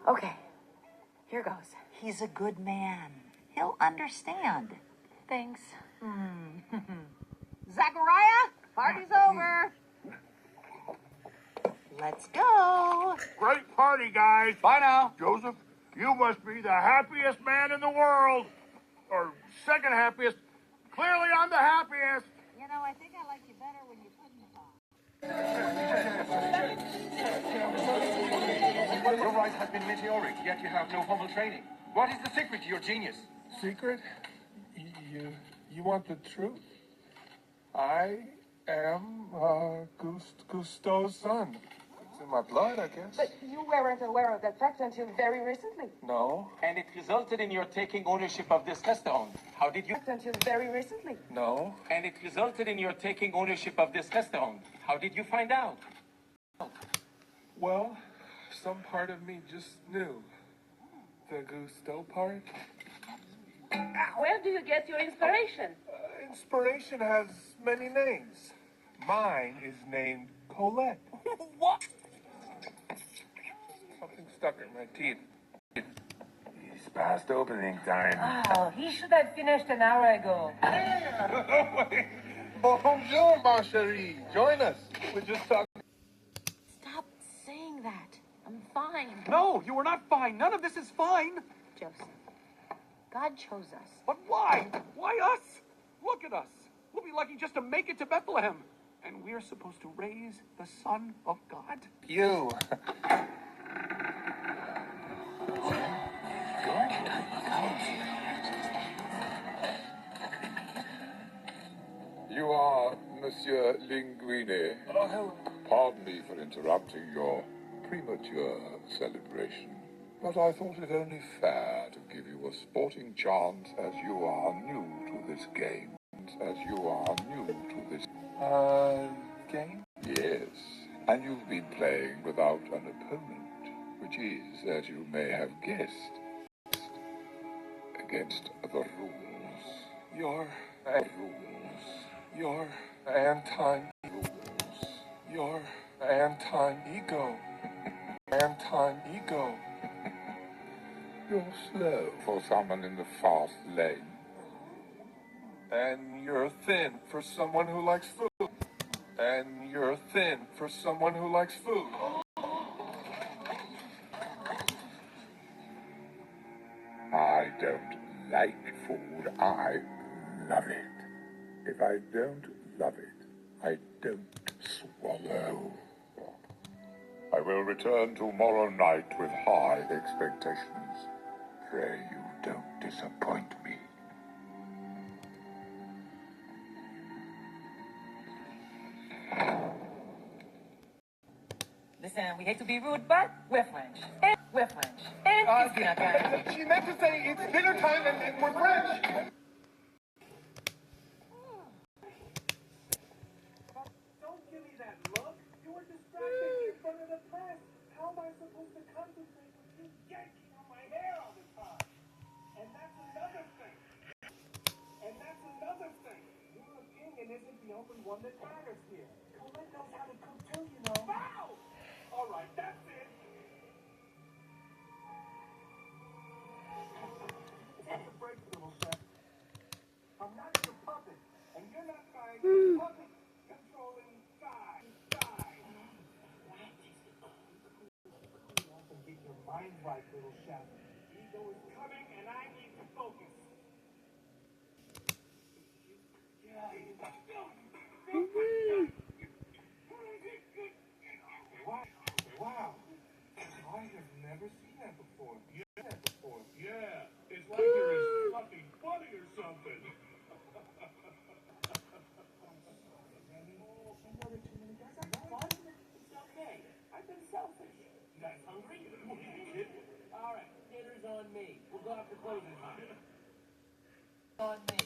Okay, here goes. He's a good man. He'll understand. Thanks. Zachariah, party's over. Let's go. Great party, guys. Bye now. Joseph, you must be the happiest man in the world. Or second happiest. Clearly, I'm the happiest. You know, I think I like you better when you put me on. Your rise has been meteoric, yet you have no formal training. What is the secret to your genius? Secret? You want the truth? I am Gusteau's son. It's in my blood, I guess. But you weren't aware of that fact until very recently. No. And it resulted in your taking ownership of this restaurant. How did you... Until very recently. No. And it resulted in your taking ownership of this restaurant. How did you find out? Well, some part of me just knew. The Gusteau part. Where do you get your inspiration? Inspiration has many names. Mine is named Colette. What? Something stuck in my teeth. It's past opening time. Oh, he should have finished an hour ago. Bonjour, ma chérie. Join us. We're just talking. Stop saying that. I'm fine. No, you are not fine. None of this is fine. Joseph, God chose us. But why? Why us? Look at us. We'll be lucky just to make it to Bethlehem. And we're supposed to raise the Son of God? You. You are Monsieur Linguine. Oh, hello. Pardon me for interrupting your premature celebration, but I thought it only fair to give you a sporting chance as you are new to this game. As you are new to this Game? Yes, and you've been playing without an opponent, which is, as you may have guessed, against the rules. Your Rules. Anton. Your Anton ego. Anton ego. You're slow for someone in the fast lane. And you're thin for someone who likes food. And you're thin for someone who likes food. I don't like food. I love it. If I don't love it, I don't swallow. I will return tomorrow night with high expectations. Pray you don't disappoint me. Listen, we hate to be rude, but we're French. And we're French. And it's dinner time. She meant to say it's dinner time and we're French. Don't give me that look. You were distracted in front of the press. How am I supposed to concentrate with you yanking on my hair all the time? And that's another thing. Your opinion isn't the only one that matters here. Colette knows how to cook too, you know. Wow! All right, that's it. Take a break, little chef. I'm not your puppet, and you're not trying to be puppet controlling guy. Get your mind right, little chef. Ego is coming, and I need to focus. Wow. I have never seen that before. Yeah. It's like you're as fucking funny or something. Another 2 minutes. That's fun. It's okay. I've been selfish. You guys hungry? All right. Dinner's on me. We'll go after closing time. On me.